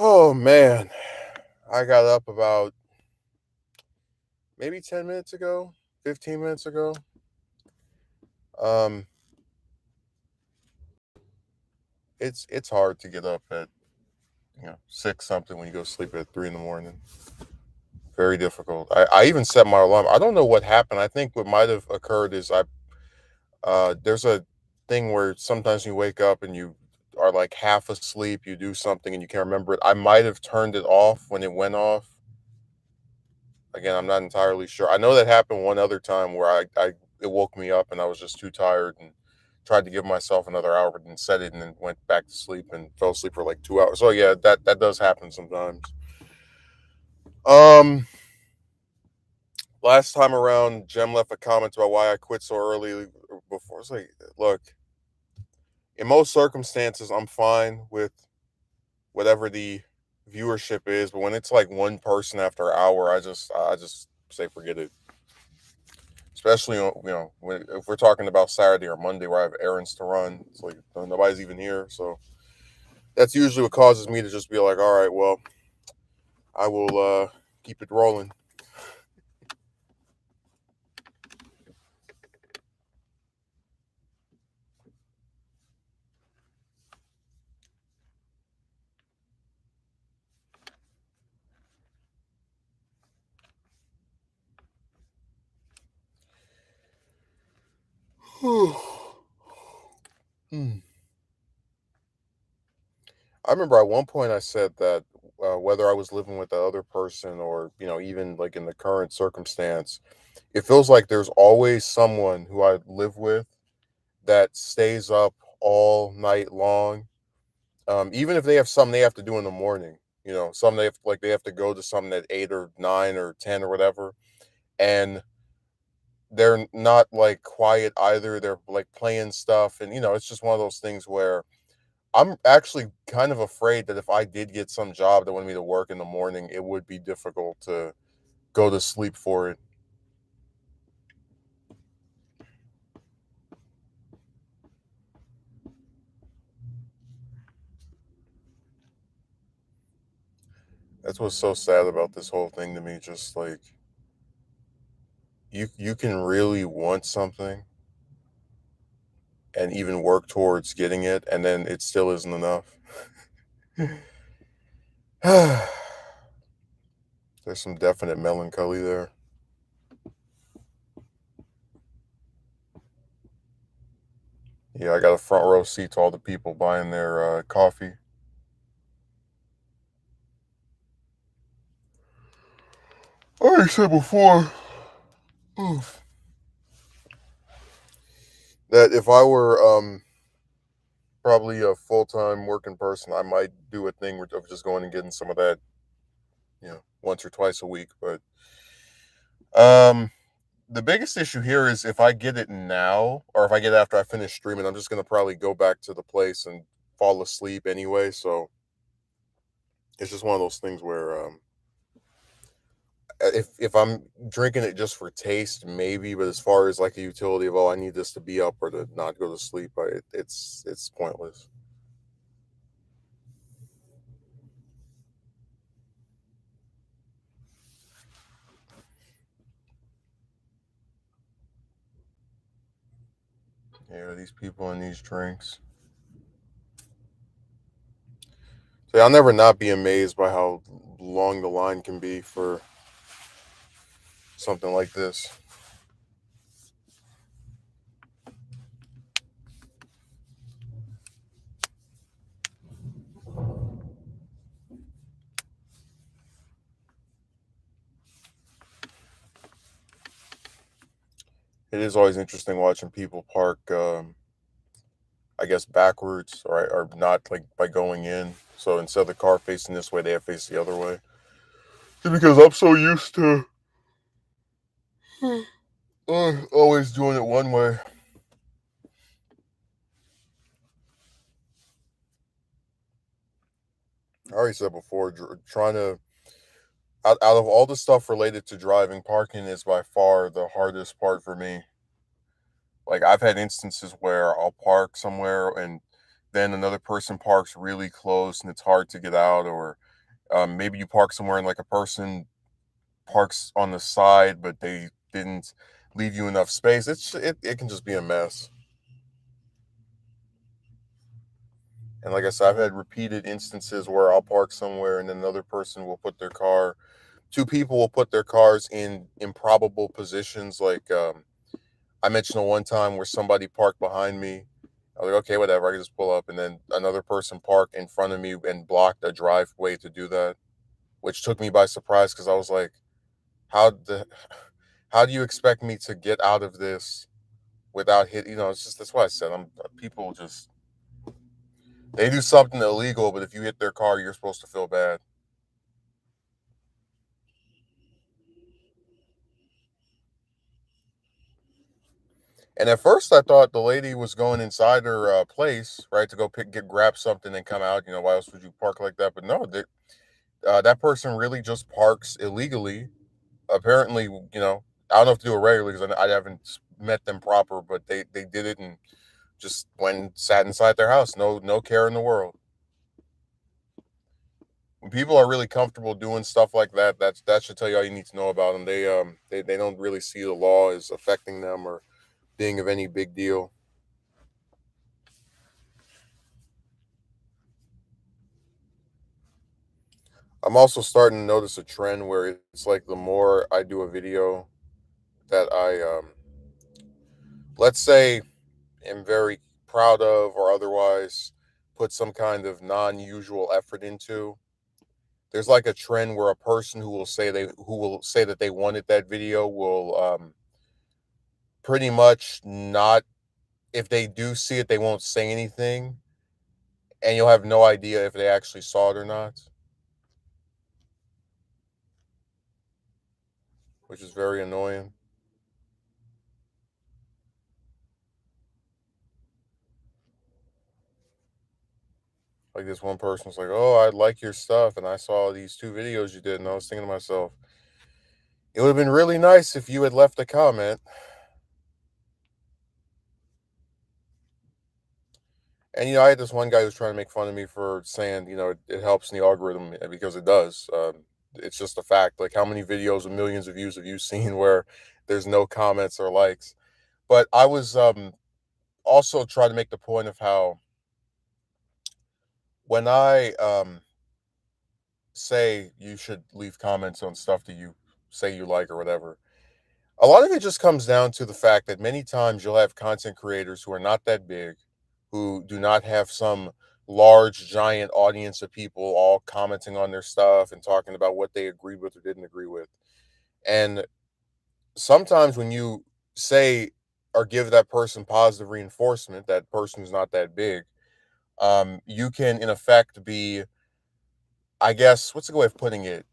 Oh man, I got up about maybe 10 minutes ago, 15 minutes ago. Um it's hard to get up at, 6 something when you go to sleep at 3 in the morning. Very difficult. I even set my alarm. I don't know what happened. I think what might have occurred is there's a thing where sometimes you wake up and you are like half asleep, you do something and you can't remember it. I might have turned it off when it went off. Again, I'm not entirely sure. I know that happened one other time where I it woke me up and I was just too tired and tried to give myself another hour, but then set it and then went back to sleep and fell asleep for like 2 hours. So yeah, that does happen sometimes. Um, Last time around, Jem left a comment about why I quit so early before. It's like, look, in most circumstances, I'm fine with whatever the viewership is, but when it's like one person after an hour, I just say forget it. Especially if we're talking about Saturday or Monday where I have errands to run, it's like nobody's even here. So that's usually what causes me to just be like, all right, well, I will keep it rolling. Hmm. I remember at one point I said that whether I was living with the other person or even like in the current circumstance, it feels like there's always someone who I live with that stays up all night long. Even if they have something they have to do in the morning, some they have to go to something at 8 or 9 or 10 or whatever, and they're not like quiet either. They're like playing stuff, and it's just one of those things where I'm actually kind of afraid that if I did get some job that wanted me to work in the morning, it would be difficult to go to sleep for it. That's what's so sad about this whole thing to me. Just like you can really want something and even work towards getting it, and then it still isn't enough. There's some definite melancholy there. Yeah, I got a front row seat to all the people buying their coffee. I already said before oof, that if I were probably a full time working person, I might do a thing of just going and getting some of that, once or twice a week. But um, the biggest issue here is if I get it now or if I get it after I finish streaming, I'm just gonna probably go back to the place and fall asleep anyway. So it's just one of those things where if I'm drinking it just for taste, maybe, but as far as like a utility of I need this to be up or to not go to sleep, it's pointless. Yeah, these people and these drinks. So I'll never not be amazed by how long the line can be for something like this. It is always interesting watching people park, I guess, backwards or not like by going in. So instead of the car facing this way, they have faced the other way. Just because I'm so used to always doing it one way. I already said before, trying to out of all the stuff related to driving, parking is by far the hardest part for me. Like I've had instances where I'll park somewhere and then another person parks really close and it's hard to get out, or Maybe you park somewhere and like a person parks on the side, but they didn't leave you enough space. It can just be a mess. And like I said, I've had repeated instances where I'll park somewhere and then another person will put their car, two people will put their cars in improbable positions. Like I mentioned the one time where somebody parked behind me. I was like, okay, whatever, I can just pull up. And then another person parked in front of me and blocked a driveway to do that, which took me by surprise because I was like, how the how do you expect me to get out of this without hit? It's just that's why I said I'm people just they do something illegal, but if you hit their car, you're supposed to feel bad. And at first, I thought the lady was going inside her place, right, to go grab something and come out. Why else would you park like that? But no, that person really just parks illegally. Apparently, I don't know if to do it regularly because I haven't met them proper, but they did it and just went and sat inside their house. No care in the world. When people are really comfortable doing stuff like that, that should tell you all you need to know about them. They don't really see the law as affecting them or being of any big deal. I'm also starting to notice a trend where it's like the more I do a video that let's say, am very proud of or otherwise put some kind of non-usual effort into. There's like a trend where a person who will say that they wanted that video will pretty much not, if they do see it, they won't say anything, and you'll have no idea if they actually saw it or not, which is very annoying. Like this one person was like, "Oh, I like your stuff, and I saw these two videos you did, and I was thinking to myself, it would have been really nice if you had left a comment." And I had this one guy who was trying to make fun of me for saying, it helps in the algorithm because it does. It's just a fact. Like, how many videos with millions of views have you seen where there's no comments or likes? But I was also trying to make the point of how when I say you should leave comments on stuff that you say you like or whatever, a lot of it just comes down to the fact that many times you'll have content creators who are not that big, who do not have some large, giant audience of people all commenting on their stuff and talking about what they agreed with or didn't agree with. And sometimes when you say or give that person positive reinforcement, that person who's not that big, you can in effect be, I guess, what's a good way of putting it?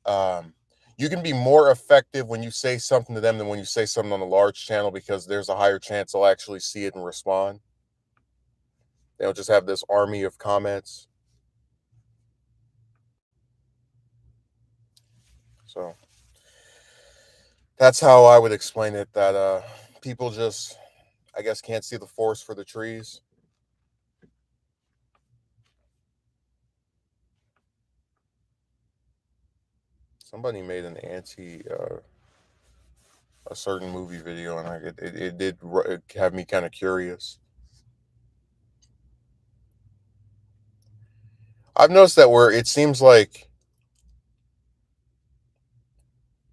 You can be more effective when you say something to them than when you say something on a large channel because there's a higher chance they'll actually see it and respond. They don't just have this army of comments. So that's how I would explain it. That people just, I guess, can't see the forest for the trees. Somebody made an anti a certain movie video, and it did have me kind of curious. I've noticed that where it seems like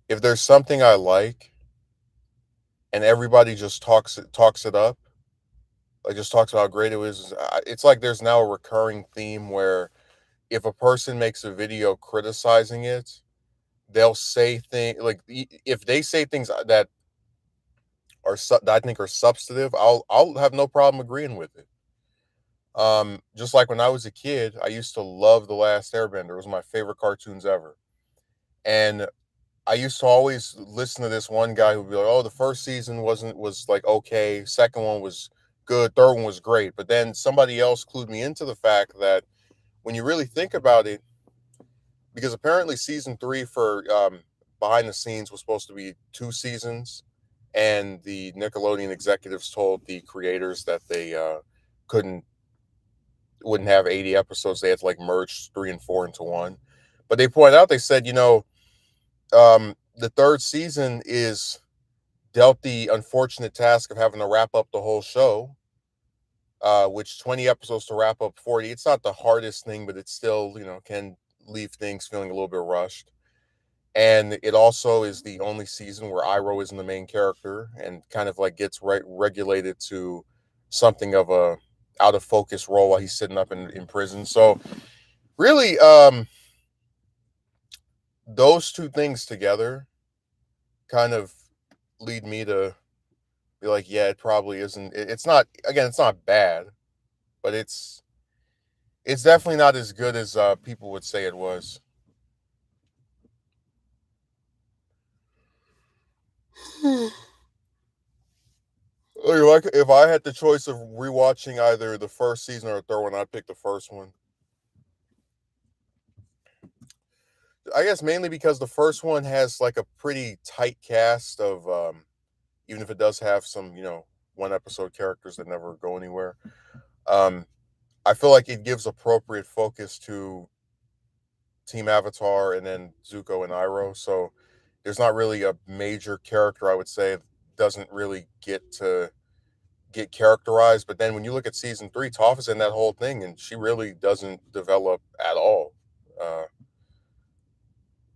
if there's something I like and everybody just talks it up, like just talks about how great it was, it's like there's now a recurring theme where if a person makes a video criticizing it, they'll say things like if they say things that that I think are substantive, I'll have no problem agreeing with it. Just like when I was a kid, I used to love The Last Airbender. It was my favorite cartoons ever. And I used to always listen to this one guy who'd be like, "Oh, the first season was like okay, second one was good, third one was great." But then somebody else clued me into the fact that when you really think about it, because apparently season three for behind the scenes was supposed to be two seasons, and the Nickelodeon executives told the creators that they couldn't wouldn't have 80 episodes. They had to like merge three and four into one. But they point out, they said, the third season is dealt the unfortunate task of having to wrap up the whole show, which 20 episodes to wrap up 40. It's not the hardest thing, but it still, can leave things feeling a little bit rushed. And it also is the only season where Iroh isn't the main character and kind of like gets regulated to something of a out of focus role while he's sitting up in prison. So really, those two things together kind of lead me to be like, yeah, it probably isn't. It's not. Again, it's not bad, but it's definitely not as good as people would say it was. Like if I had the choice of rewatching either the first season or the third one, I'd pick the first one. I guess mainly because the first one has like a pretty tight cast of even if it does have some, one episode characters that never go anywhere. Um I feel like it gives appropriate focus to Team Avatar and then Zuko and Iroh. So there's not really a major character I would say doesn't really get characterized. But then when you look at season three, Toph is in that whole thing and she really doesn't develop at all. Uh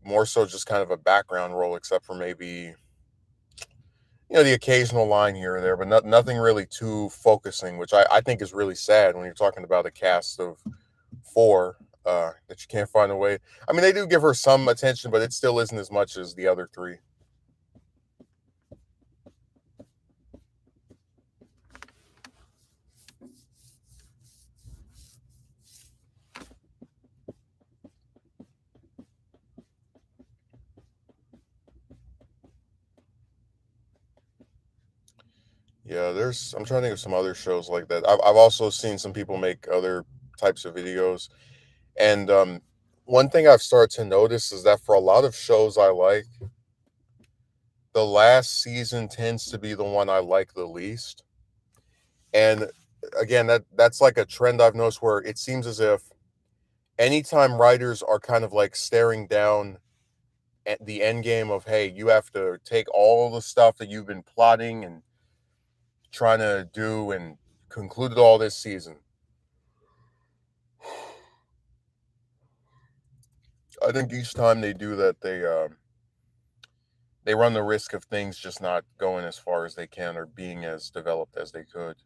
More so just kind of a background role, except for maybe the occasional line here or there, but nothing really too focusing, which I think is really sad when you're talking about a cast of four that you can't find a way. I mean, they do give her some attention, but it still isn't as much as the other three. Yeah, I'm trying to think of some other shows like that. I've also seen some people make other types of videos, and one thing I've started to notice is that for a lot of shows I like, the last season tends to be the one I like the least. And again, that's like a trend I've noticed where it seems as if anytime writers are kind of like staring down at the end game of, hey, you have to take all the stuff that you've been plotting and trying to do and concluded all this season. I think each time they do that, they run the risk of things just not going as far as they can or being as developed as they could.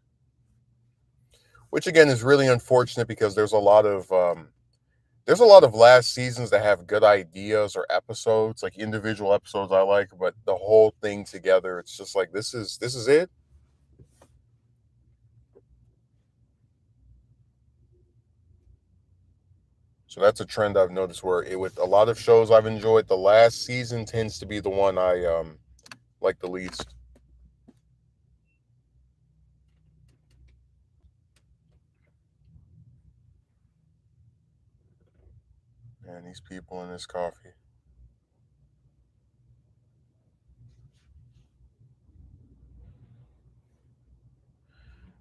Which again is really unfortunate because there's a lot of last seasons that have good ideas or episodes, like individual episodes I like, but the whole thing together, it's just like this is it. So that's a trend I've noticed where with a lot of shows I've enjoyed, the last season tends to be the one I like the least. And these people in this coffee.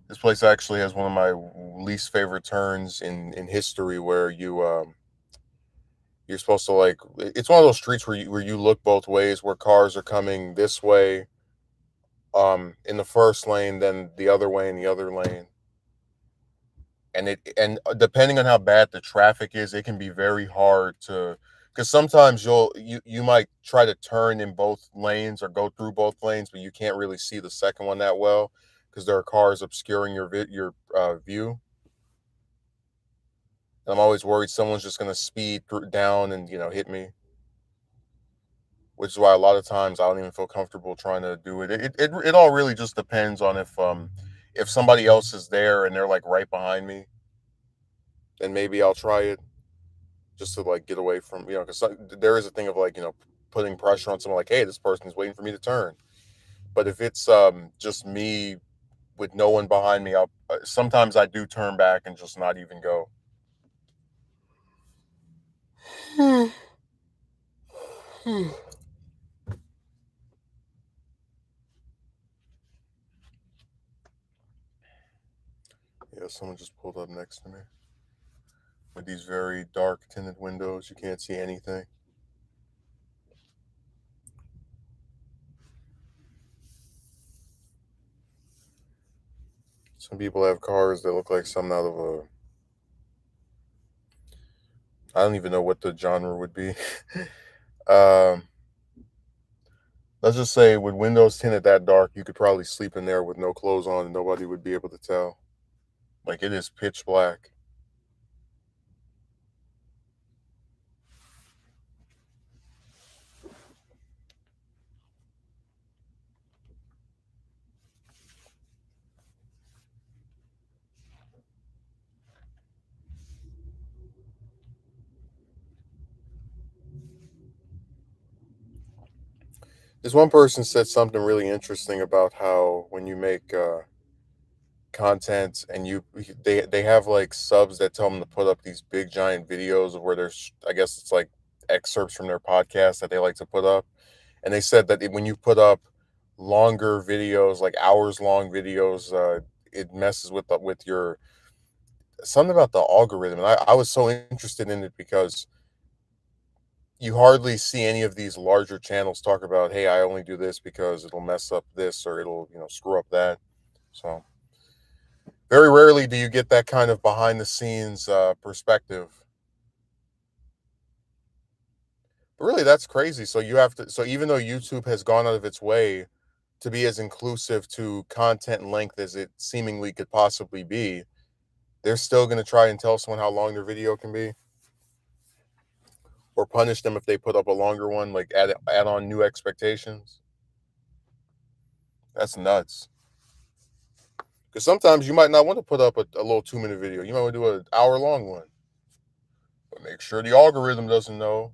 This place actually has one of my least favorite turns in history where you're supposed to like it's one of those streets where you look both ways where cars are coming this way in the first lane, then the other way in the other lane. And depending on how bad the traffic is, it can be very hard to because sometimes you might try to turn in both lanes or go through both lanes, but you can't really see the second one that well because there are cars obscuring your view. And I'm always worried someone's just going to speed down and hit me, which is why a lot of times I don't even feel comfortable trying to do it. It all really just depends on if somebody else is there and they're like right behind me, then maybe I'll try it just to like get away from because there is a thing of like putting pressure on someone like, hey, this person is waiting for me to turn. But if it's just me with no one behind me, I'll sometimes I do turn back and just not even go. Yeah, someone just pulled up next to me. with these very dark tinted windows. You can't see anything. Some people have cars that look like something out of a, I don't even know what the genre would be. um, let's just say with windows tinted that dark, you could probably sleep in there with no clothes on and nobody would be able to tell. Like it is pitch black. This one person said something really interesting about how when you make content and they have like subs that tell them to put up these big giant videos of where there's, I guess it's like excerpts from their podcast that they like to put up, and they said that when you put up longer videos, like hours long videos, it messes with your, something about the algorithm. And I was so interested in it because you hardly see any of these larger channels talk about, hey, I only do this because it'll mess up this or it'll, screw up that. So very rarely do you get that kind of behind the scenes perspective. But really, that's crazy. So you have to. So even though YouTube has gone out of its way to be as inclusive to content length as it seemingly could possibly be, they're still going to try and tell someone how long their video can be, or punish them if they put up a longer one, like add on new expectations. That's nuts. Because sometimes you might not want to put up a little 2 minute video. You might want to do an hour long one, but make sure the algorithm doesn't know.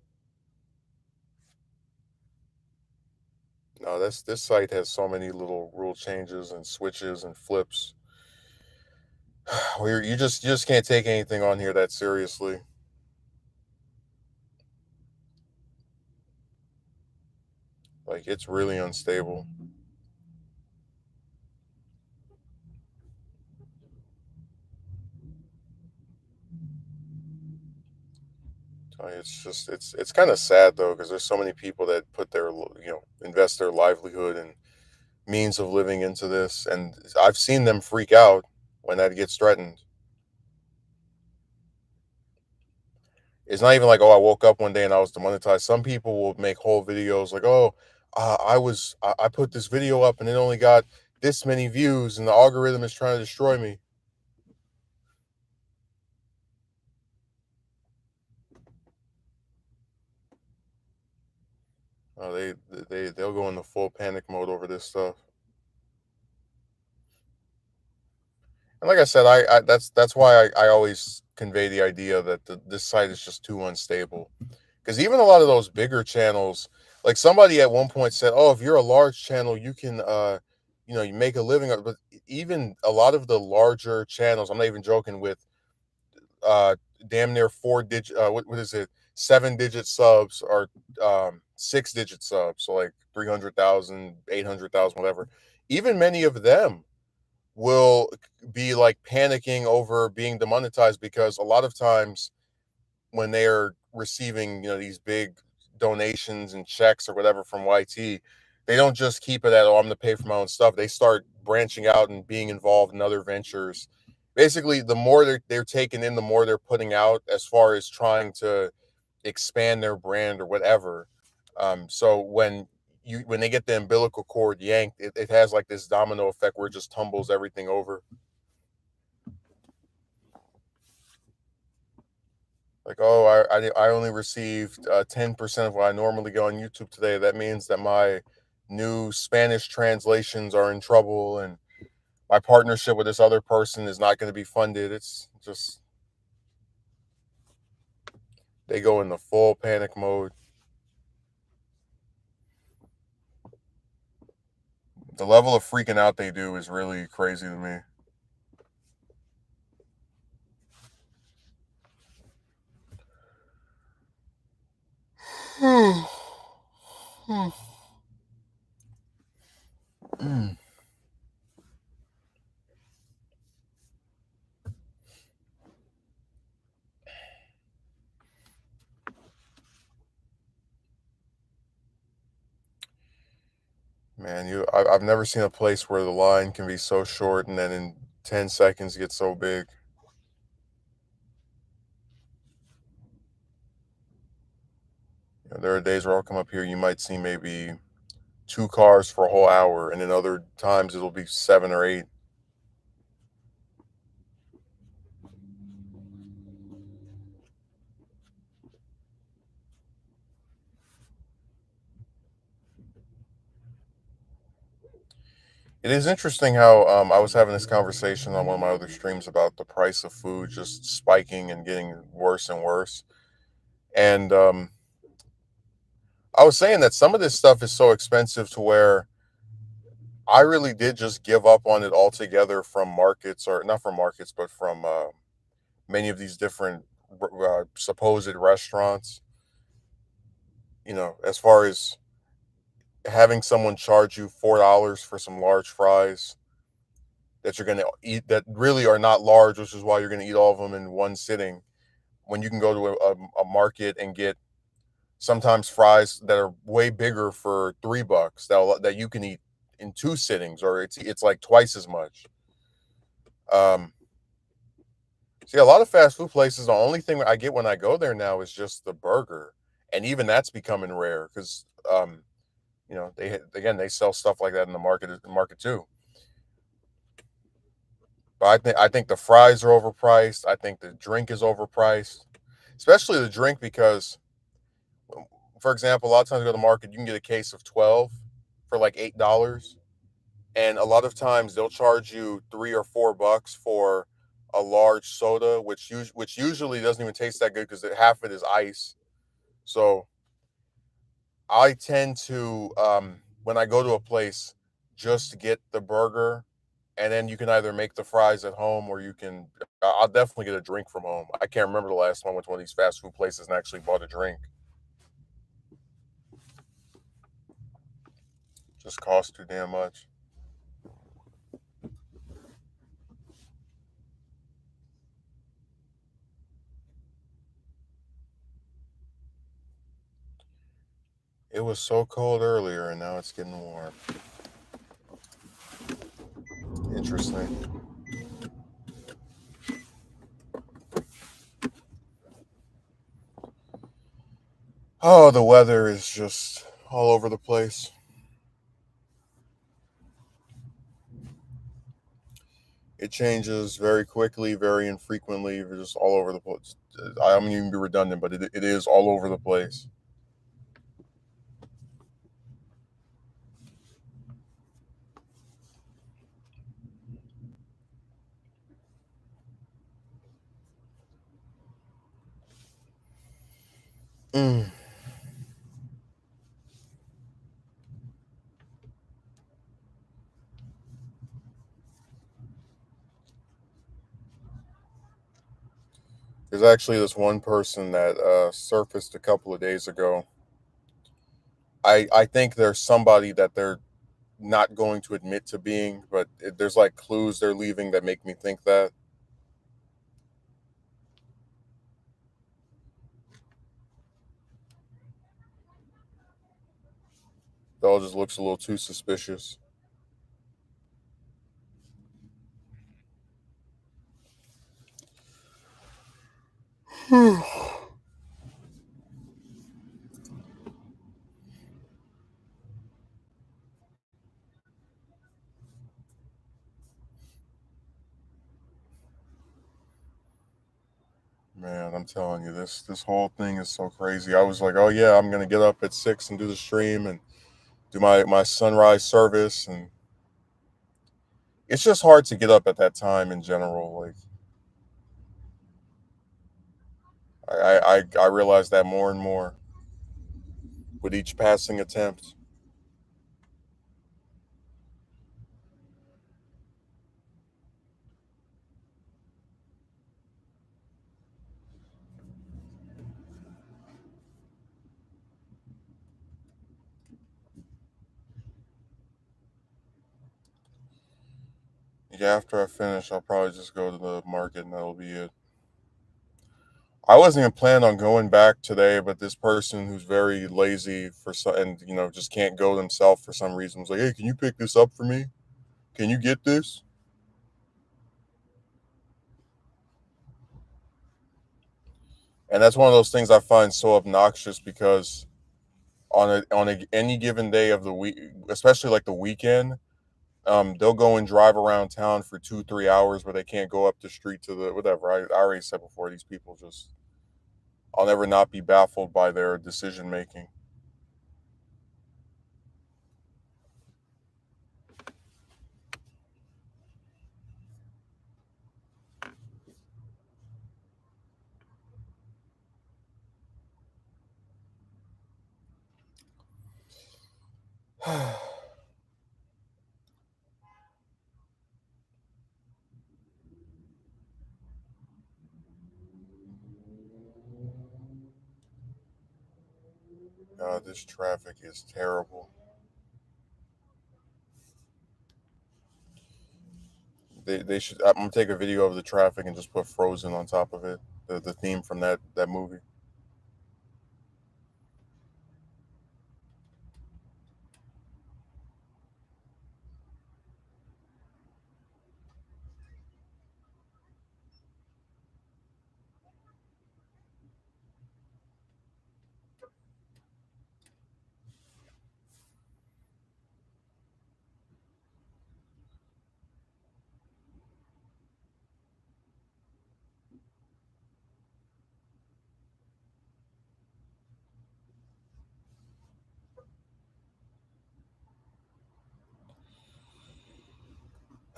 No, this site has so many little rule changes and switches and flips. Where you just can't take anything on here that seriously. Like it's really unstable. It's just it's kind of sad though because there's so many people that put their invest their livelihood and means of living into this, and I've seen them freak out when that gets threatened. It's not even like, oh, I woke up one day and I was demonetized. Some people will make whole videos like, oh, I put this video up and it only got this many views and the algorithm is trying to destroy me. They'll go into full panic mode over this stuff. And like I said, I that's why I always convey the idea that this site is just too unstable. Because even a lot of those bigger channels, like somebody at one point said, "Oh, if you're a large channel, you can, you make a living." But even a lot of the larger channels, I'm not even joking, with uh, damn near 4 digit, what is it, 7 digit subs or 6 digit subs, so like 300,000, 800,000, whatever. Even many of them will be like panicking over being demonetized because a lot of times when they are receiving, these big donations and checks or whatever from YT, they don't just keep it at, oh, I'm going to pay for my own stuff. They start branching out and being involved in other ventures. Basically, the more they're taking in, the more they're putting out as far as trying to expand their brand or whatever. So when they get the umbilical cord yanked, it has like this domino effect where it just tumbles everything over. Like, oh, I only received 10% of what I normally get on YouTube today. That means that my new Spanish translations are in trouble, and my partnership with this other person is not going to be funded. It's just they go into full panic mode. The level of freaking out they do is really crazy to me. Man, I've never seen a place where the line can be so short and then in 10 seconds get so big. You know, there are days where I'll come up here, you might see maybe 2 cars for a whole hour, and then other times it'll be 7 or 8. It is interesting how I was having this conversation on one of my other streams about the price of food just spiking and getting worse and worse. And I was saying that some of this stuff is so expensive to where I really did just give up on it altogether from markets, or not from markets, but from many of these different supposed restaurants. You know, as far as having someone charge you $4 for some large fries that you're going to eat that really are not large, which is why you're going to eat all of them in one sitting. When you can go to a market and get sometimes fries that are way bigger for $3 that you can eat in two sittings, or it's like twice as much. Um, See, a lot of fast food places, the only thing I get when I go there now is just the burger, and even that's becoming rare because you know, again they sell stuff like that in the market too. But I think the fries are overpriced. I think the drink is overpriced, especially the drink because, for example, a lot of times you go to the market, you can get a case of 12 for like $8, and a lot of times they'll charge you $3 or $4 for a large soda, which usually doesn't even taste that good because half of it is ice. So I tend to, when I go to a place, just get the burger, and then you can either make the fries at home or I'll definitely get a drink from home. I can't remember the last time I went to one of these fast food places and actually bought a drink. Just costs too damn much. It was so cold earlier and now it's getting warm. Interesting. Oh, the weather is just all over the place. It changes very quickly, very infrequently, just all over the place. I'm gonna even be redundant, but it is all over the place. Mm. There's actually this one person that surfaced a couple of days ago. I think there's somebody that they're not going to admit to being, but there's like clues they're leaving that make me think that. It all just looks a little too suspicious. Man, I'm telling you, this whole thing is so crazy. I was like, oh yeah, I'm gonna get up at 6 and do the stream and do my sunrise service, and it's just hard to get up at that time in general. Like I realize that more and more with each passing attempt. Yeah, after I finish, I'll probably just go to the market and that'll be it. I wasn't even planning on going back today, but this person who's very lazy for some and just can't go themselves for some reason was like, "Hey, can you pick this up for me? Can you get this?" And that's one of those things I find so obnoxious because any given day of the week, especially like the weekend, they'll go and drive around town for 2 3 hours where they can't go up the street to the whatever. I already said before, these people just I'll never not be baffled by their decision making. God, this traffic is terrible. They should. I'm gonna take a video of the traffic and just put Frozen on top of it. The theme from that movie.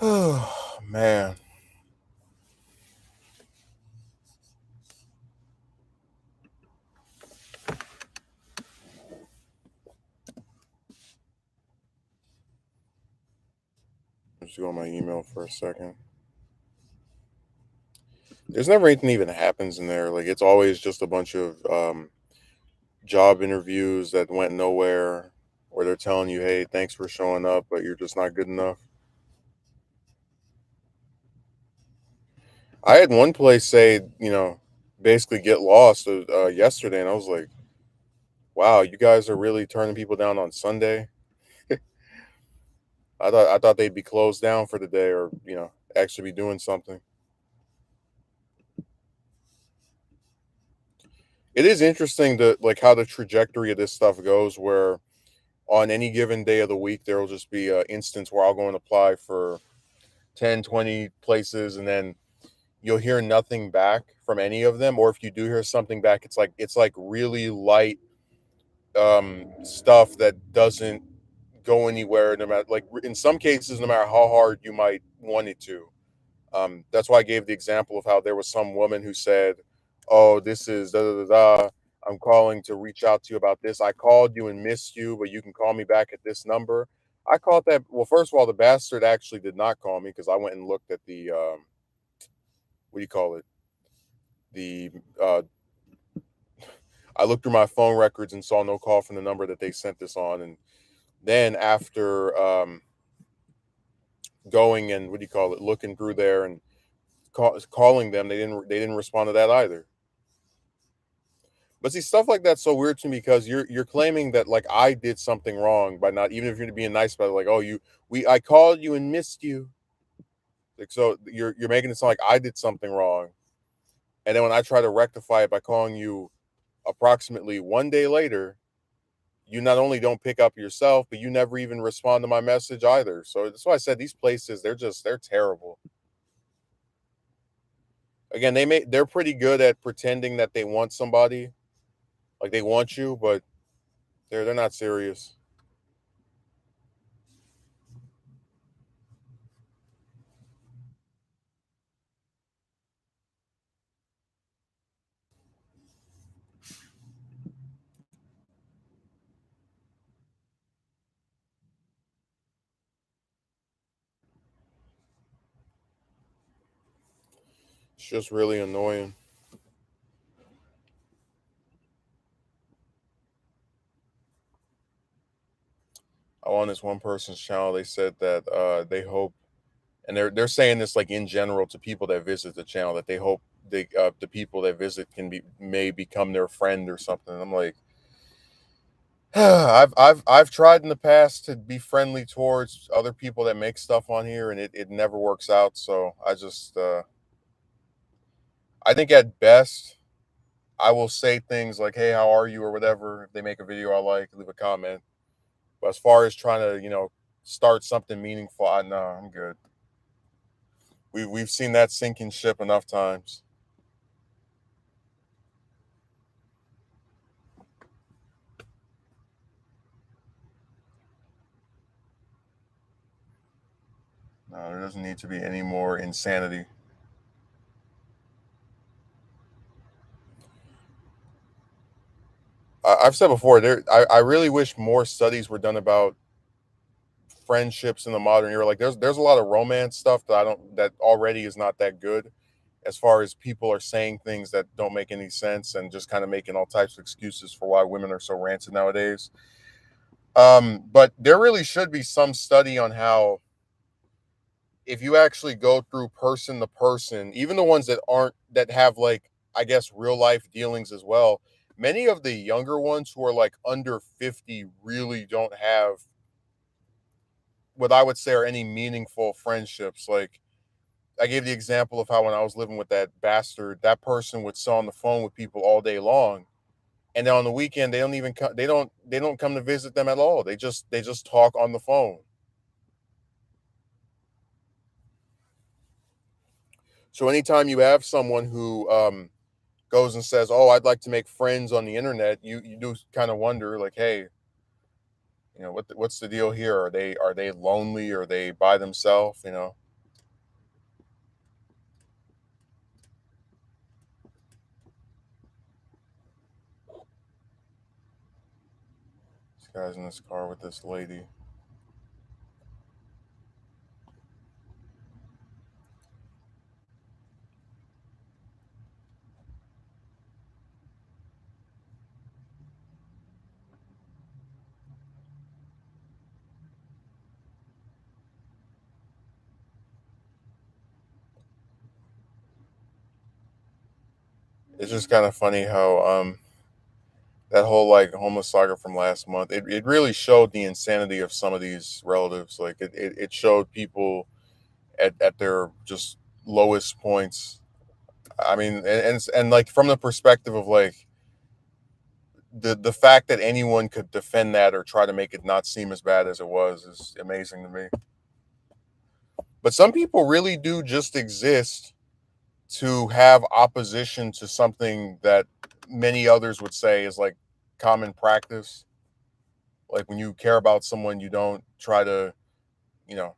Oh man, let's go on my email for a second. There's never anything even happens in there. Like it's always just a bunch of job interviews that went nowhere, where they're telling you, "Hey, thanks for showing up, but you're just not good enough." I had one place say, basically get lost yesterday, and I was like, "Wow, you guys are really turning people down on Sunday." I thought they'd be closed down for the day, or actually be doing something. It is interesting to like how the trajectory of this stuff goes, where on any given day of the week there will just be an instance where I'll go and apply for 10, 20 places, and then you'll hear nothing back from any of them, or if you do hear something back, it's like really light stuff that doesn't go anywhere, no matter, like, in some cases, no matter how hard you might want it to. That's why I gave the example of how there was some woman who said, "Oh, this is da da da da. I'm calling to reach out to you about this. I called you and missed you, but you can call me back at this number." I called that. Well, first of all, the bastard actually did not call me because I went and looked at the what do you call it? The I looked through my phone records and saw no call from the number that they sent this on, and then after going and what do you call it, looking through there and calling them, they didn't respond to that either. But see, stuff like that's so weird to me because you're claiming that like I did something wrong by not, even if you're being nice about it, like, oh, I called you and missed you. Like, so you're making it sound like I did something wrong. And then when I try to rectify it by calling you approximately one day later, you not only don't pick up yourself, but you never even respond to my message either. So that's why I said these places, they're terrible. Again, they're pretty good at pretending that they want somebody, like they want you, but they're not serious. It's just really annoying. On this one person's channel, they said that they hope, and they're saying this like in general to people that visit the channel, that they hope the people that visit may become their friend or something. And I'm like, I've tried in the past to be friendly towards other people that make stuff on here, and it never works out. So I think at best I will say things like, "Hey, how are you?" or whatever. If they make a video I like, leave a comment. But as far as trying to, start something meaningful, I know I'm good. We've seen that sinking ship enough times. No, there doesn't need to be any more insanity. I've said before, I really wish more studies were done about friendships in the modern era. Like there's a lot of romance stuff that already is not that good, as far as people are saying things that don't make any sense and just kind of making all types of excuses for why women are so rancid nowadays. But there really should be some study on how, if you actually go through person to person, even the ones that have, like, I guess, real life dealings as well, many of the younger ones who are like under 50 really don't have what I would say are any meaningful friendships. Like, I gave the example of how when I was living with that bastard, that person would sit on the phone with people all day long, and then on the weekend they don't even come. They don't come to visit them at all. They just talk on the phone. So anytime you have someone who goes and says, "Oh, I'd like to make friends on the internet," you do kind of wonder, like, hey, what's the deal here? Are they lonely? Are they by themselves? This guy's in this car with this lady. It's just kind of funny how that whole like homeless saga from last month, it really showed the insanity of some of these relatives. Like it showed people at their just lowest points. I mean, and like from the perspective of like the fact that anyone could defend that or try to make it not seem as bad as it was is amazing to me. But some people really do just exist to have opposition to something that many others would say is like common practice. Like when you care about someone, you don't try to, you know,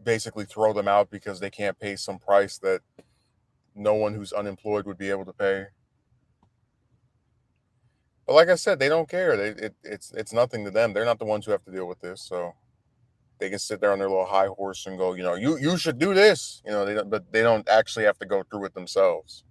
basically throw them out because they can't pay some price that no one who's unemployed would be able to pay. But like I said, they don't care. It's nothing to them. They're not the ones who have to deal with this. So they can sit there on their little high horse and go, you should do this. But they don't actually have to go through it themselves.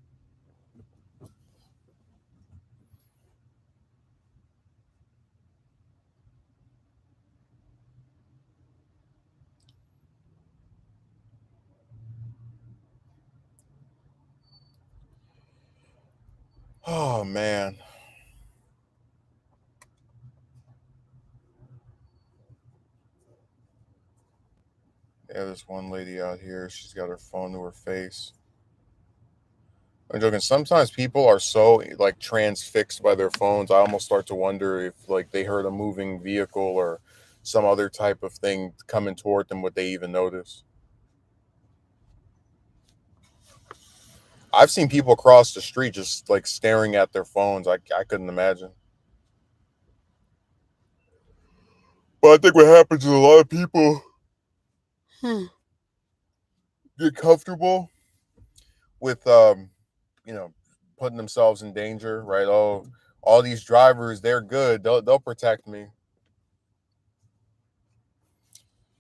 Oh man. Yeah, there's one lady out here. She's got her phone to her face. I'm joking. Sometimes people are so like transfixed by their phones. I almost start to wonder if like they heard a moving vehicle or some other type of thing coming toward them, would they even notice? I've seen people across the street just like staring at their phones. I couldn't imagine. But I think what happens is a lot of people get comfortable with you know, putting themselves in danger, right? Oh, all these drivers, they're good. They'll protect me.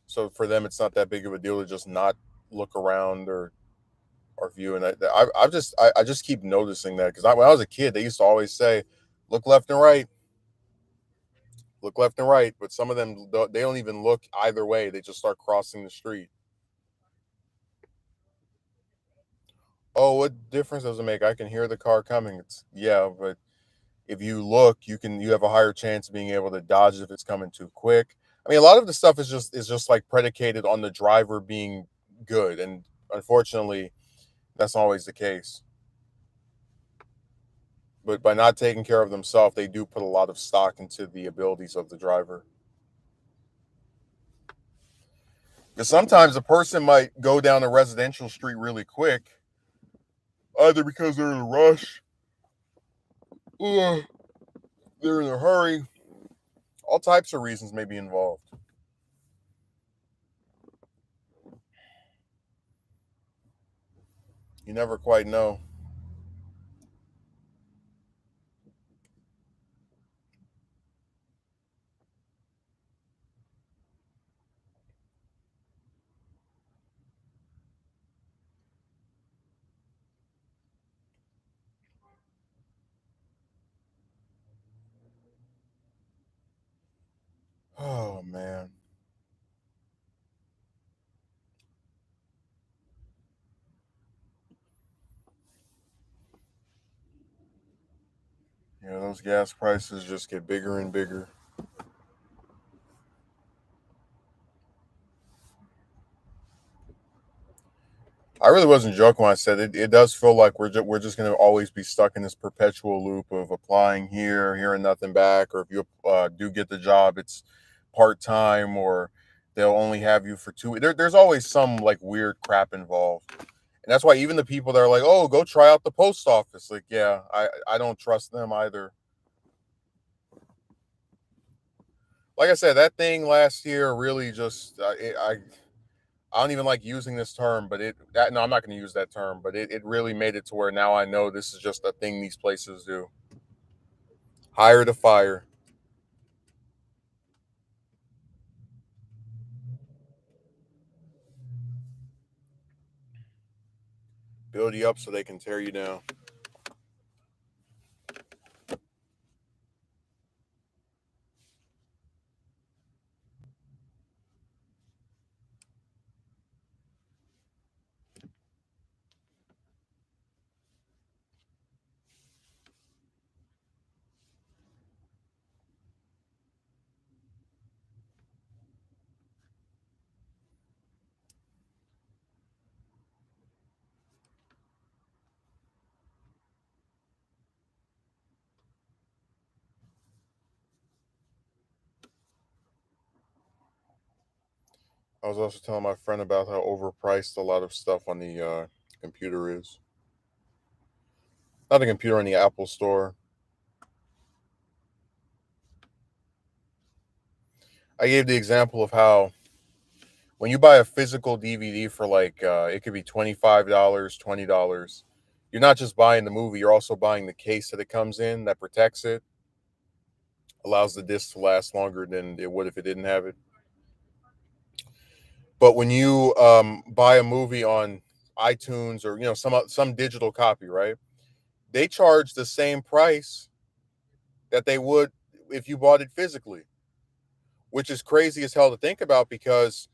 So for them, it's not that big of a deal to just not look around or view. And I just keep noticing that because when I was a kid, they used to always say, "Look left and right, look left and right." But some of them they don't even look either way. They just start crossing the street. Oh, what difference does it make? I can hear the car coming. It's yeah, but if you look, you have a higher chance of being able to dodge if it's coming too quick. I mean, a lot of the stuff is just like predicated on the driver being good, and unfortunately, that's not always the case. But by not taking care of themselves, they do put a lot of stock into the abilities of the driver. Because sometimes a person might go down a residential street really quick, either because they're in a rush, or they're in a hurry. All types of reasons may be involved. You never quite know. Oh man. Yeah, those gas prices just get bigger and bigger. I really wasn't joking when I said it does feel like we're just going to always be stuck in this perpetual loop of applying here, hearing nothing back, or if you do get the job, it's part time, or they'll only have you for 2 weeks. There's always some like weird crap involved, and that's why even the people that are like, "Oh, go try out the post office," like, yeah, I don't trust them either. Like I said, that thing last year really just I don't even like using this term, but no, I'm not going to use that term, but it really made it to where now I know this is just a thing these places do. Hire to fire, build you up so they can tear you down. I was also telling my friend about how overpriced a lot of stuff on the computer is. Not the computer, on the Apple Store. I gave the example of how when you buy a physical DVD for like it could be $25, $20. You're not just buying the movie; you're also buying the case that it comes in that protects it, allows the disc to last longer than it would if it didn't have it. But when you buy a movie on iTunes or some digital copy, right? They charge the same price that they would if you bought it physically, which is crazy as hell to think about because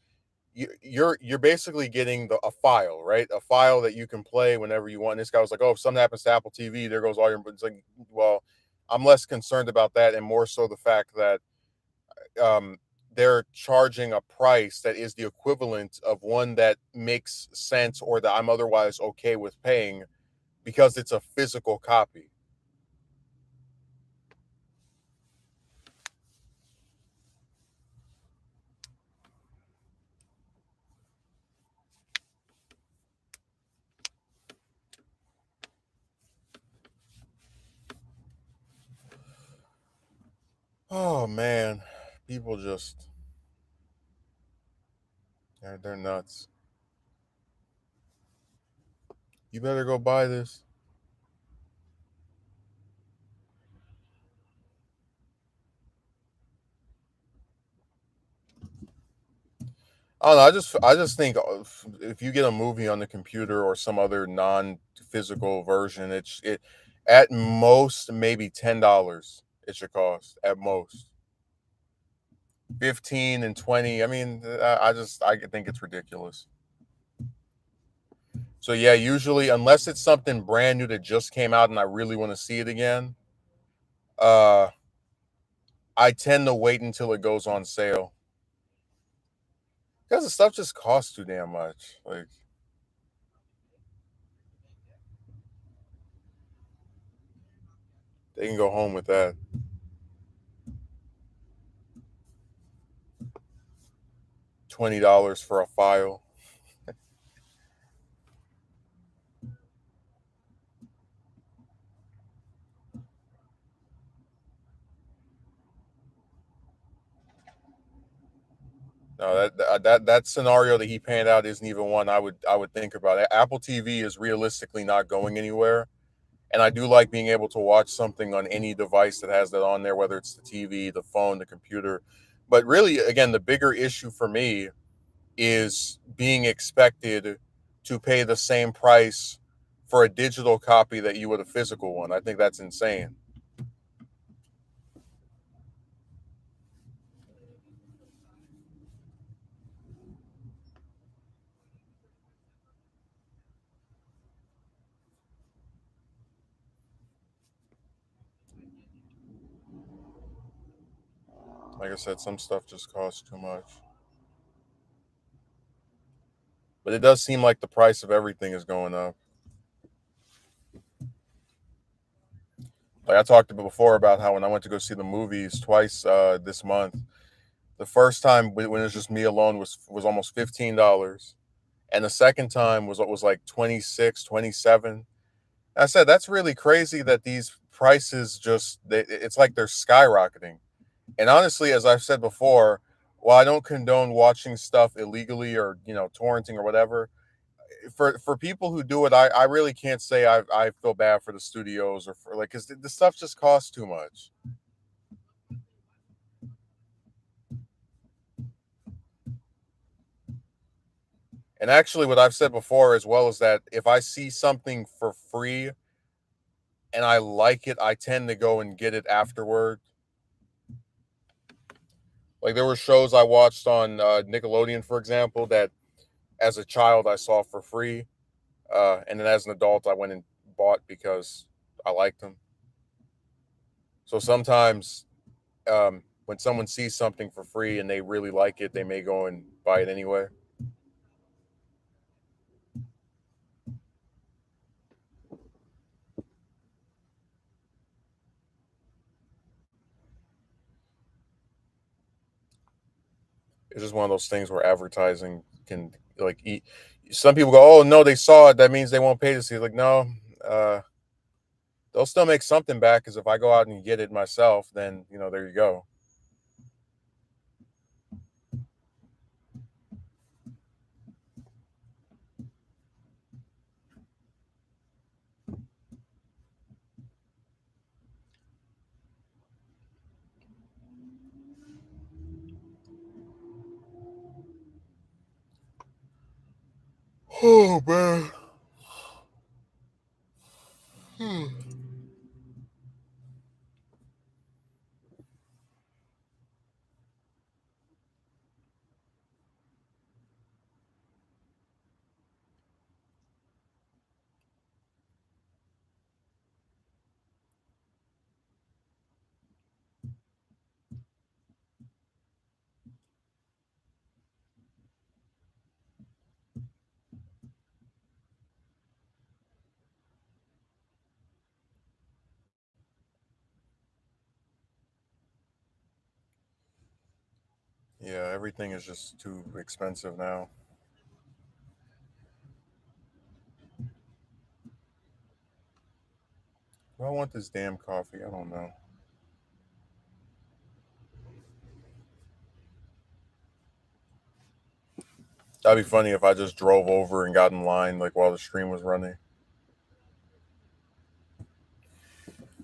you're basically getting a file, right? A file that you can play whenever you want. And this guy was like, "Oh, if something happens to Apple TV, there goes all your." It's like, well, I'm less concerned about that, and more so the fact that um, they're charging a price that is the equivalent of one that makes sense or that I'm otherwise okay with paying because it's a physical copy. Oh man, people just they're nuts. You better go buy this. I don't know. I just think if you get a movie on the computer or some other non-physical version, it at most maybe $10 it should cost at most. 15 and 20. I mean, I think it's ridiculous. So yeah, usually unless it's something brand new that just came out and I really want to see it again, uh I tend to wait until it goes on sale. Because the stuff just costs too damn much. Like they can go home with that. $20 for a file. No, that scenario that he panned out isn't even one I would think about. Apple TV is realistically not going anywhere, and I do like being able to watch something on any device that has that on there, whether it's the TV, the phone, the computer. But really, again, the bigger issue for me is being expected to pay the same price for a digital copy that you would a physical one. I think that's insane. Like I said, some stuff just costs too much. But it does seem like the price of everything is going up. Like I talked about before about how when I went to go see the movies twice this month, the first time when it was just me alone was almost $15, and the second time was like 26, 27. I said that's really crazy that these prices it's like they're skyrocketing. And honestly, as I've said before, while I don't condone watching stuff illegally or torrenting or whatever, for people who do it, I really can't say I feel bad for the studios or for like because the stuff just costs too much. And actually, what I've said before as well is that if I see something for free and I like it, I tend to go and get it afterward. Like there were shows I watched on Nickelodeon, for example, that as a child I saw for free, and then as an adult I went and bought because I liked them. So sometimes when someone sees something for free and they really like it, they may go and buy it anyway. It's just one of those things where advertising can like eat. Some people go, "Oh no, they saw it. That means they won't pay to see." Like, no, uh, they'll still make something back. Because if I go out and get it myself, then there you go. Oh man. Hmm. Yeah, everything is just too expensive now. Do I want this damn coffee? I don't know. That'd be funny if I just drove over and got in line like while the stream was running.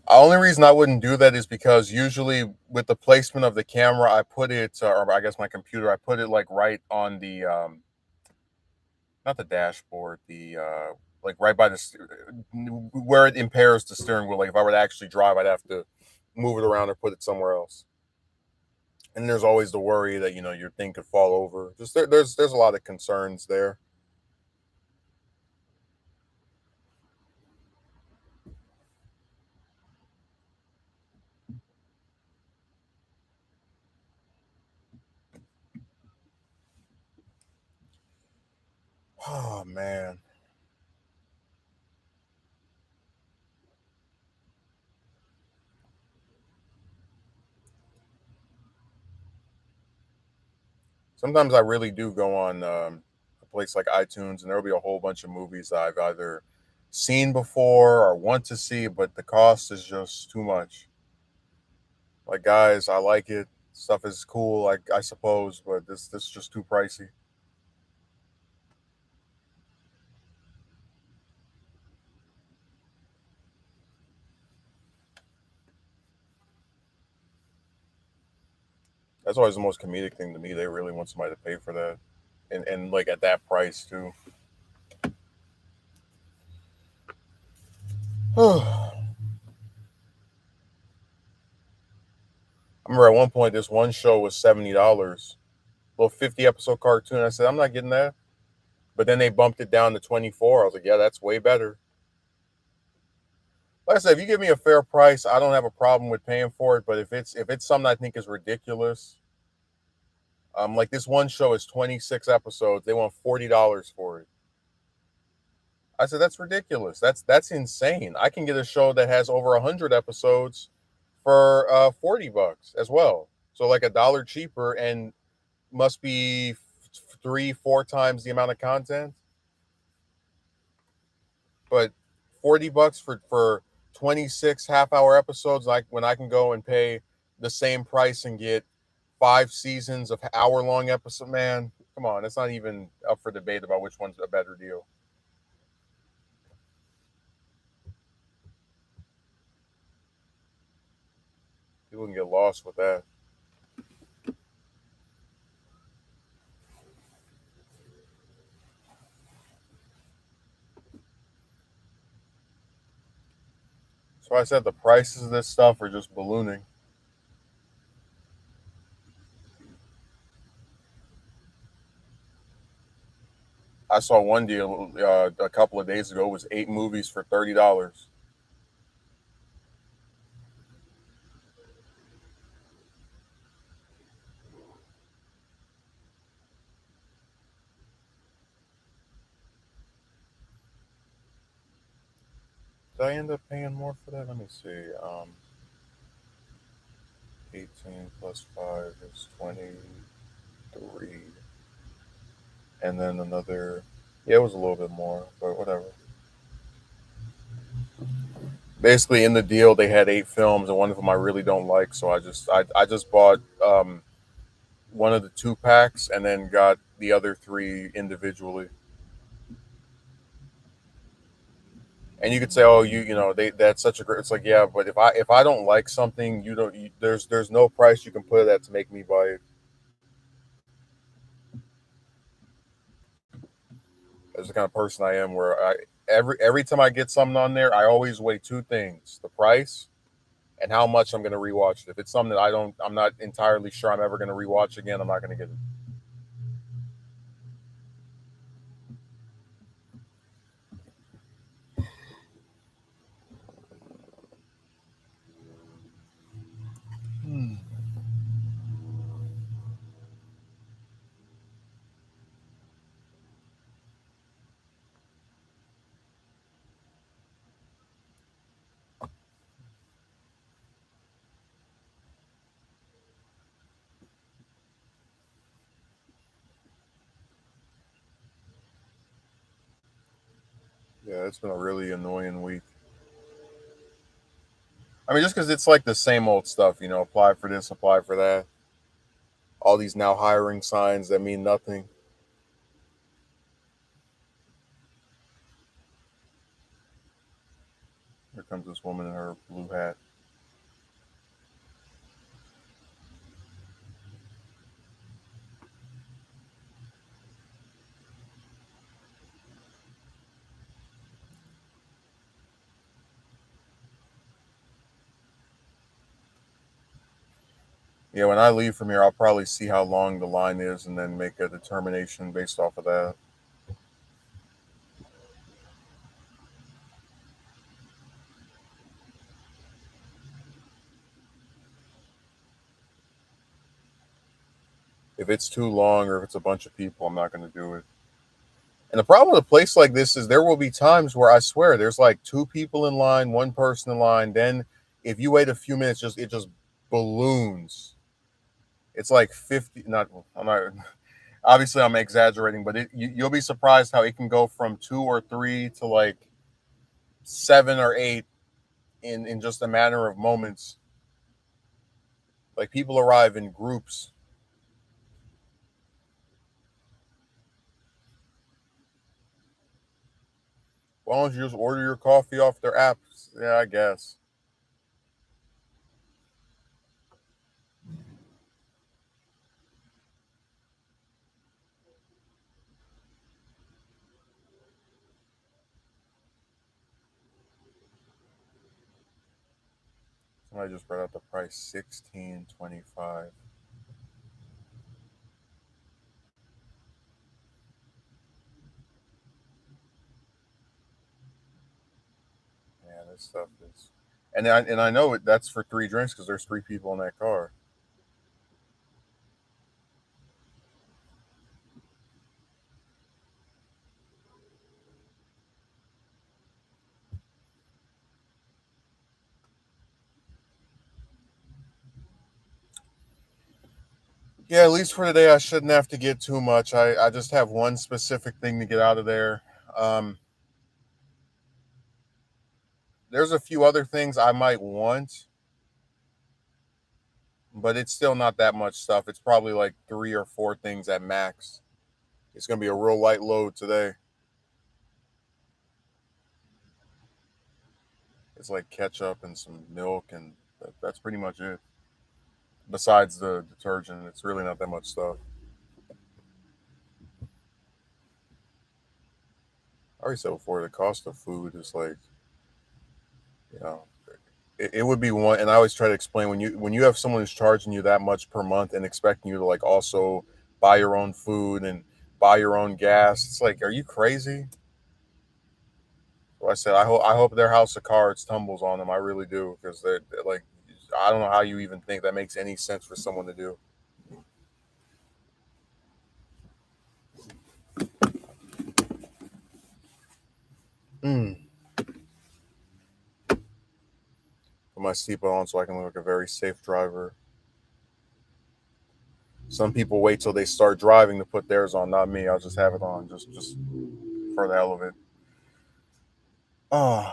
The only reason I wouldn't do that is because usually with the placement of the camera, I put it, or I guess my computer, I put it like right on the, not the dashboard, the like right by where it impairs the steering wheel. Like if I were to actually drive, I'd have to move it around or put it somewhere else. And there's always the worry that your thing could fall over. Just there's a lot of concerns there. Oh man. Sometimes I really do go on a place like iTunes, and there'll be a whole bunch of movies that I've either seen before or want to see, but the cost is just too much. Like, guys, I like it. Stuff is cool, like I suppose, but this is just too pricey. That's always the most comedic thing to me. They really want somebody to pay for that, and like at that price too. I remember at one point this one show was $70, little 50 episode cartoon. I said I'm not getting that, but then they bumped it down to 24. I was like, yeah, that's way better. Like I said, if you give me a fair price, I don't have a problem with paying for it. But if it's something I think is ridiculous, like this one show is 26 episodes, they want $40 for it. I said that's ridiculous. That's insane. I can get a show that has over 100 episodes for $40 as well. So like a dollar cheaper and must be 3, 4 times the amount of content. But $40 for 26 half-hour episodes, like when I can go and pay the same price and get 5 seasons of hour-long episode, man, come on, it's not even up for debate about which one's a better deal. People can get lost with that. So I said the prices of this stuff are just ballooning. I saw one deal a couple of days ago. It was 8 movies for $30. Did I end up paying more for that? Let me see. 18 plus 5 is 23. And then another, yeah, it was a little bit more, but whatever. Basically, in the deal, they had 8 films, and one of them I really don't like, so I just bought one of the 2 packs, and then got the other 3 individually. And you could say, oh, you know, that's such a great. It's like, yeah, but if I don't like something, you don't. There's no price you can put it at to make me buy it. That's the kind of person I am, where every time I get something on there, I always weigh 2 things: the price and how much I'm going to rewatch it. If it's something that I'm not entirely sure I'm ever going to rewatch again, I'm not going to get it. Hmm. Yeah, it's been a really annoying week. I mean, just because it's like the same old stuff, apply for this, apply for that. All these now hiring signs that mean nothing. Here comes this woman in her blue hat. Yeah, when I leave from here, I'll probably see how long the line is and then make a determination based off of that. If it's too long or if it's a bunch of people, I'm not going to do it. And the problem with a place like this is there will be times where I swear there's like two people in line, one person in line. Then if you wait a few minutes, just it just balloons. It's like 50. Not I'm not obviously I'm exaggerating, but you'll be surprised how it can go from two or three to like seven or eight in just a matter of moments. Like people arrive in groups. Why don't you just order your coffee off their apps? Yeah, I guess. Somebody just brought out the price 16.25. Yeah, this stuff is, and I know that's for three drinks because there's three people in that car. Yeah, at least for today, I shouldn't have to get too much. I just have one specific thing to get out of there. Um, there's a few other things I might want, but it's still not that much stuff. It's probably like three or four things at max. It's gonna be a real light load today. It's like ketchup and some milk, and that's pretty much it. Besides the detergent, it's really not that much stuff. I already said before, the cost of food is like, you know, it would be one. And I always try to explain when you have someone who's charging you that much per month and expecting you to like also buy your own food and buy your own gas. It's like, are you crazy? So I said, I hope their house of cards tumbles on them. I really do because they're like, I don't know how you even think that makes any sense for someone to do. Mm. Put my seatbelt on so I can look like a very safe driver. Some people wait till they start driving to put theirs on, not me. I'll just have it on, just for the hell of it. Oh,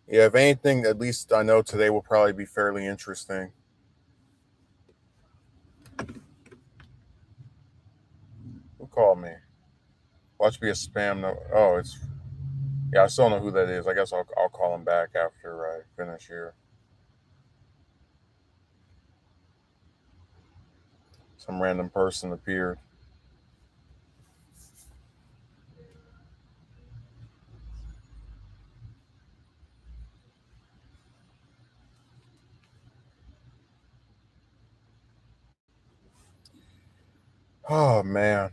yeah. If anything, at least I know today will probably be fairly interesting. Who called me? Watch be a spam. No, oh, it's yeah. I still don't know who that is. I guess I'll call him back after I finish here. Some random person appeared. Oh man.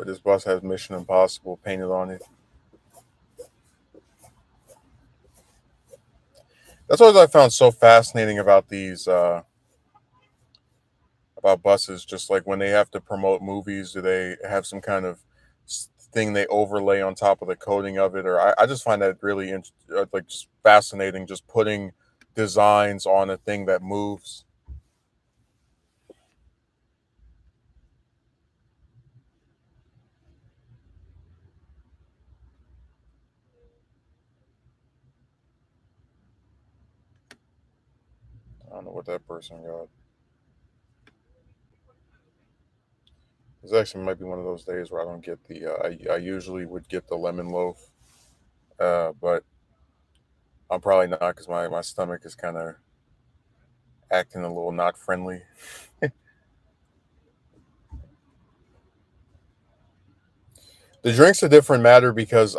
This bus has Mission Impossible painted on it. That's what I found so fascinating about these about buses. Just like when they have to promote movies, do they have some kind of thing they overlay on top of the coating of it? Or I just find that really like just fascinating. Just putting designs on a thing that moves. I don't know what that person got. This actually might be one of those days where I don't get the. I usually would get the lemon loaf, but I'm probably not because my stomach is kind of acting a little not friendly. The drink's a different matter because,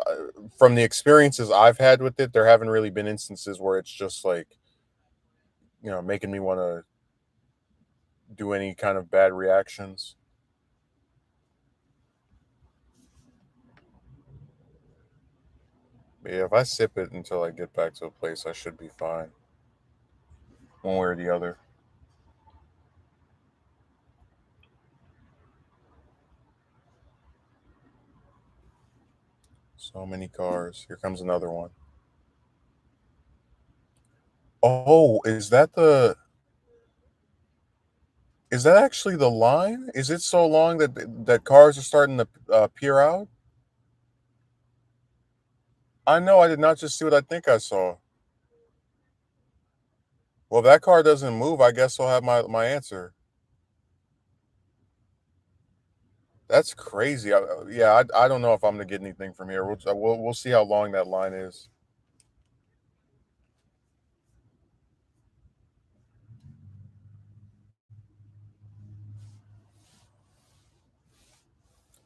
from the experiences I've had with it, there haven't really been instances where it's just like, making me wanna do any kind of bad reactions. But yeah, if I sip it until I get back to a place, I should be fine, one way or the other. So many cars. Here comes another one. Oh, is that actually the line? Is it so long that cars are starting to, peer out? I know, I did not just see what I think I saw. Well, if that car doesn't move, I guess I'll have my answer. That's crazy. Yeah, I don't know if I'm gonna get anything from here. We'll see how long that line is.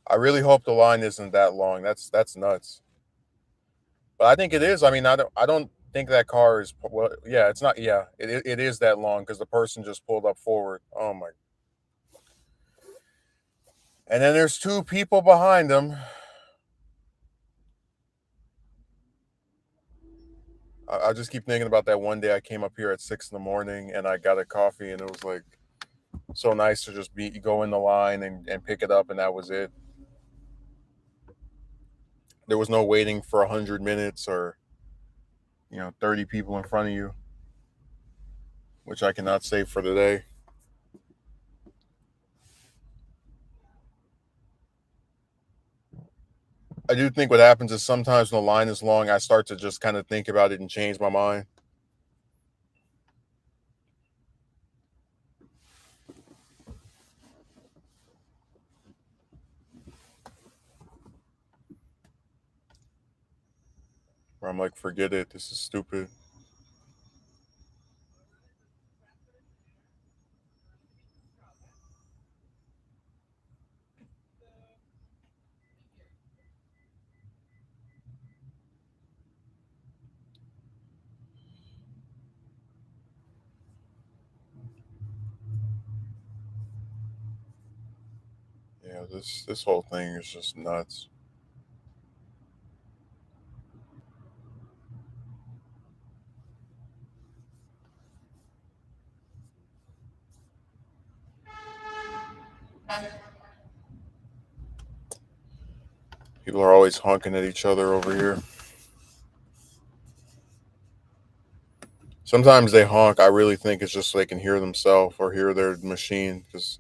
I really hope the line isn't that long. That's nuts. But I think it is. I mean, I don't think that car is well, yeah, it's not yeah, it is that long because the person just pulled up forward. Oh my. And then there's two people behind them. I just keep thinking about that one day I came up here at 6 in the morning and I got a coffee and it was like so nice to just be go in the line and pick it up and that was it. There was no waiting for 100 minutes or 30 people in front of you, which I cannot say for today. I do think what happens is sometimes when the line is long, I start to just kind of think about it and change my mind. Where I'm like, forget it. This is stupid. Yeah, this whole thing is just nuts. People are always honking at each other over here. Sometimes they honk. I really think it's just so they can hear themselves or hear their machine. Because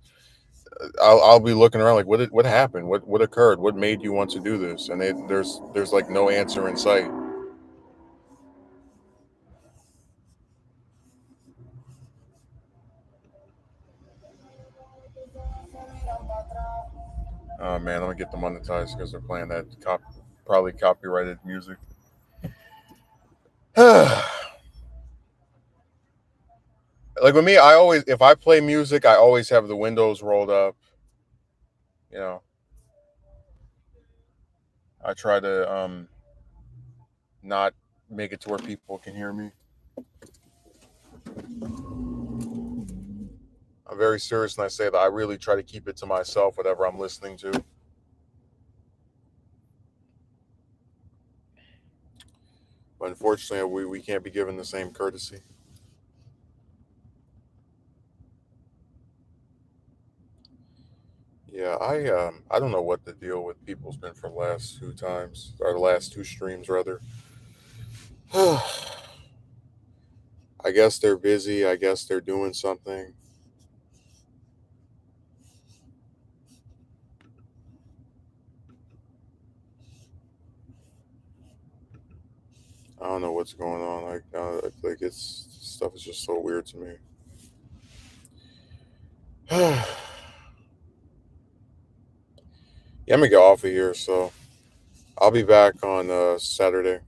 I'll be looking around like, what happened? What occurred? What made you want to do this? And there's like no answer in sight. Oh man, I'm gonna get demonetized because they're playing that probably copyrighted music. Like with me, I always if I play music, I always have the windows rolled up. You know, I try to not make it to where people can hear me. I'm very serious when I say that I really try to keep it to myself, whatever I'm listening to. But unfortunately, we can't be given the same courtesy. Yeah, I don't know what the deal with people's been for the last two times or the last two streams rather. I guess they're busy. I guess they're doing something. I don't know what's going on. Like it's stuff is just so weird to me. Yeah, I'm gonna get off of here. So I'll be back on Saturday.